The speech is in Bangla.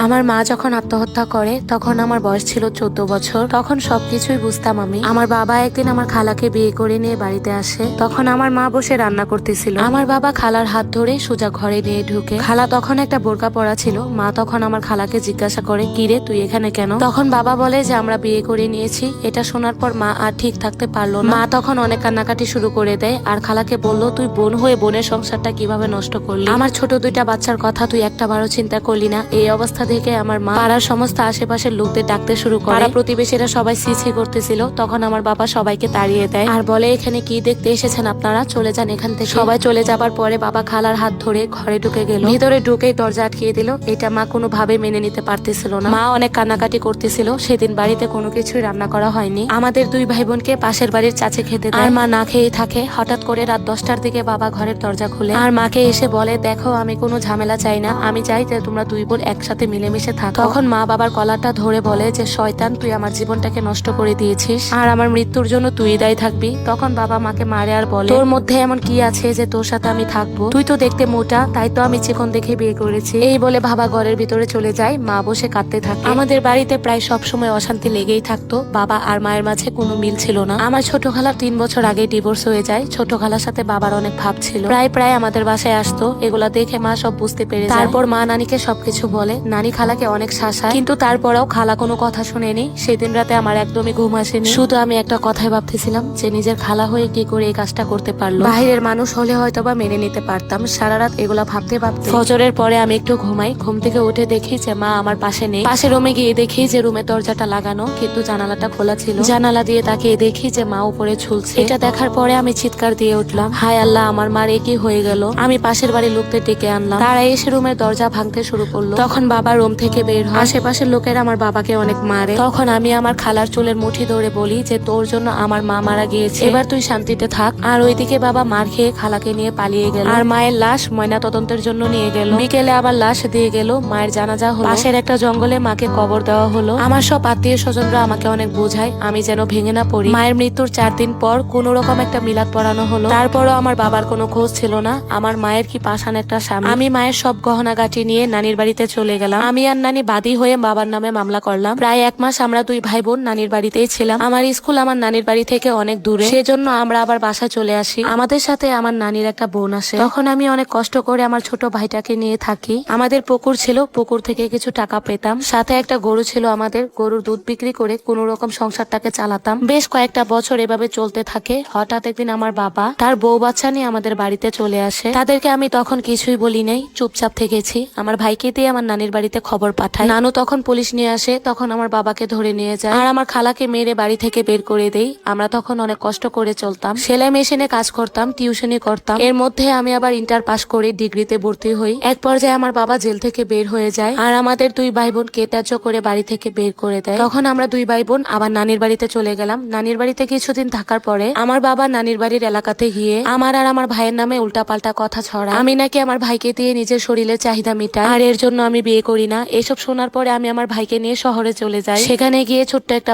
আমার মা যখন আত্মহত্যা করে তখন আমার বয়স ছিল 14 বছর। তখন সবকিছুই বুঝতাম আমি। আমার বাবা একদিন আমার খালাকে বিয়ে করে নিয়ে বাড়িতে আসে। তখন আমার মা বসে রান্না করতেছিল। আমার বাবা খালার হাত ধরে সোজা ঘরে নিয়ে ঢুকে। খালা তখন একটা বোরকা পরা ছিল। মা তখন আমার খালাকে জিজ্ঞাসা করে, কিরে তুই এখানে কেন? তখন বাবা বলে যে আমরা বিয়ে করে নিয়েছি। এটা শোনার পর মা আর ঠিক থাকতে পারলো না। মা তখন অনেক কান্নাকাটি শুরু করে দেয় আর খালাকে বলল, তুই বোন হয়ে বোনের সংসারটা কিভাবে নষ্ট করলি? আমার ছোট দুইটা বাচ্চার কথা তুই একটাবারও চিন্তা করলি না। এই অবস্থা দেখে আমার মা পাড়ার সমস্ত আশেপাশের লোকদের ডাকতে শুরু করে। পাড়া প্রতিবেশীরা সবাই ছিছি করতেছিল। তখন আমার বাবা সবাইকে তাড়িয়ে দেয় আর বলে, এখানে কি দেখতে এসেছেন আপনারা, চলে যান এখান থেকে। সবাই চলে যাবার পরে বাবা খালার হাত ধরে ঘরে ঢুকে গেল। ভিতরে ঢুকেই দরজা আটকিয়ে দিল। এটা মা কোনোভাবে মেনে নিতে পারতেছিল না। মা অনেক কান্নাকাটি করতেছিল। সেদিন বাড়িতে কোনো কিছুই রান্না করা হয়নি। আমাদের দুই ভাই বোনকে পাশের বাড়ির চাচে খেতে দেয়। আর মা না খেয়ে থাকে। হঠাৎ করে রাত 10টার দিকে বাবা ঘরের দরজা খুলে আর মাকে এসে বলে, দেখো আমি কোনো ঝামেলা চাই না, আমি চাই যে তোমরা দুই বোন একসাথে মিলেমিশে থাকো। তখন মা বাবার কলারটা ধরে বলে যে, শয়তান, তুই আমার জীবনটাকে নষ্ট করে দিয়েছিস আর আমার মৃত্যুর জন্য তুই দায়ী থাকবি। তখন বাবা মাকে মারে আর বলে, তোর মধ্যে এমন কি আছে যে তোর সাথে আমি থাকবো? তুই তো দেখতে মোটা, তাই তো আমি চিকন দেখে বিয়ে করেছি। এই বলে বাবা ঘরের ভিতরে চলে যায়। মা বসে কাঁদতে থাকে। আমাদের বাড়িতে প্রায় সব সময় অশান্তি লেগেই থাকতো। বাবা আর মায়ের মাঝে কোনো মিল ছিল না। আমার ছোট খালা 3 বছর আগে ডিভোর্স হয়ে যায়। ছোট খালার সাথে বাবার অনেক ভাব ছিল। প্রায় আমাদের বাসায় আসতো। এগুলা দেখে মা সব বুঝতে পেরে যায়। তারপর মা নানিকে সবকিছু বলে। নানি খালাকে অনেক শাসায়, কিন্তু তারপরেও খালা কোনো কথা শুনেনি। সেদিন রাতে আমার একদমই ঘুম আসেনি। শুধু আমি একটা কথাই ভাবতেছিলাম যে নিজের খালা হয়ে কি করে এই কাজটা করতে পারলো। বাইরের মানুষ হলে হয়তোবা মেনে নিতে পারতাম। সারা রাত এগুলা ভাবতে ভাবতে ফজরের পরে আমি একটু ঘুমাই। ঘুম থেকে উঠে দেখি যে মা আমার পাশে নেই। পাশের রুমে গিয়ে দেখি যে রুমের দরজাটা লাগানো, কিন্তু জানালাটা খোলা ছিল। জানালা দিয়ে তাকিয়ে দেখি যে মা উপরে ঝুলছে। এটা দেখার পরে আমি চিৎকার দিয়ে উঠলাম, হায় আল্লাহ, আমার মার কি হয়ে গেল? আমি পাশের বাড়ির লোকদের ডেকে আনলাম। তারা এসে রুমের দরজা ভাঙতে শুরু করলো। তখন বাবা রুম থেকে বের হয়। আশেপাশের লোকেরা আমার বাবাকে অনেক মারে। তখন আমি আমার খালার চুলের মুঠি ধরে বলি যে, তোর জন্য আমার মা মারা গিয়েছে, এবার তুই শান্তিতে থাক। আর ওইদিকে বাবা মার খেয়ে খালাকে নিয়ে পালিয়ে গেল। আর মায়ের লাশ ময়না তদন্তের জন্য নিয়ে গেল। বিকেলে আবার লাশ দিয়ে গেল। মায়ের জানাজা হলো। পাশের একটা জঙ্গলে মাকে কবর দেওয়া হলো। আমার সব আত্মীয় স্বজনরা আমাকে অনেক বোঝায় আমি যেন ভেঙে না পড়ি। মায়ের মৃত্যুর 4 দিন পর কোন রকম একটা মিলাদ পড়ানো হলো। তারপরও আমার বাবার কোনো খোঁজ ছিল না। আমার মায়ের কি পাষাণ একটা স্বামী। আমি মায়ের সব গহনাগাটি নিয়ে নানির বাড়িতে চলে গেলাম। আমি আর নানি বাদী হয়ে বাবার নামে মামলা করলাম। প্রায় 1 মাস আমরা দুই ভাই বোন নানির বাড়িতেই ছিলাম। আমার স্কুল আমার নানির বাড়ি থেকে অনেক দূরে, সেজন্য আমরা আবার বাসায় চলে আসি। আমাদের সাথে আমার নানির একটা বোন আসে। তখন আমি অনেক কষ্ট করে আমার ছোট ভাইটাকে নিয়ে থাকি। আমাদের পুকুর ছিল, পুকুর থেকে কিছু টাকা পেতাম। সাথে একটা গরু ছিল আমাদের। গরুর দুধ বিক্রি করে কোন রকম সংসারটাকে চালাতাম। বেশ কয়েকটা বছর এভাবে চলতে থাকে। হঠাৎ একদিন আমার বাবা তার বউ বাচ্চা নিয়ে আমাদের বাড়িতে চলে আসে। তাদেরকে আমি তখন কিছুই বলি নাই, চুপচাপ থেকেছি। আমার ভাইকে দিয়ে আমার নানির বাড়িতে খবর পাঠায়। নানু তখন পুলিশ নিয়ে আসে। তখন আমার বাবাকে ধরে নিয়ে যায় আর আমার খালাকে মেরে বাড়ি থেকে বের করে দেই। আমরা তখন অনেক কষ্ট করে চলতাম। সেলাই মেশিনে কাজ করতাম, টিউশনি করতাম। এর মধ্যে আমি আবার ইন্টার পাস করে ডিগ্রিতে ভর্তি হই। এক পর্যায়ে আমার বাবা জেল থেকে বের হয়ে যায় আর আমাদের দুই ভাই বোনকে ত্যায্য করে বাড়ি থেকে বের করে দেয়। তখন আমরা দুই ভাই বোন আবার নানির বাড়িতে চলে গেলাম। নানির বাড়িতে কিছুদিন থাকার পরে আমার বাবা নানির বাড়ির এলাকাতে গিয়ে আমার আর আমার ভাইয়ের নামে উল্টাপাল্টা কথা ছড়ায়। আমি নাকি আমার ভাইকে দিয়ে নিজের শরীরের চাহিদা মিটাই আর এর জন্য আমি বিয়ে করি না। এসব শোনার পরে আমি আমার ভাইকে নিয়ে শহরে চলে যাই। সেখানে গিয়ে ছোট্ট একটা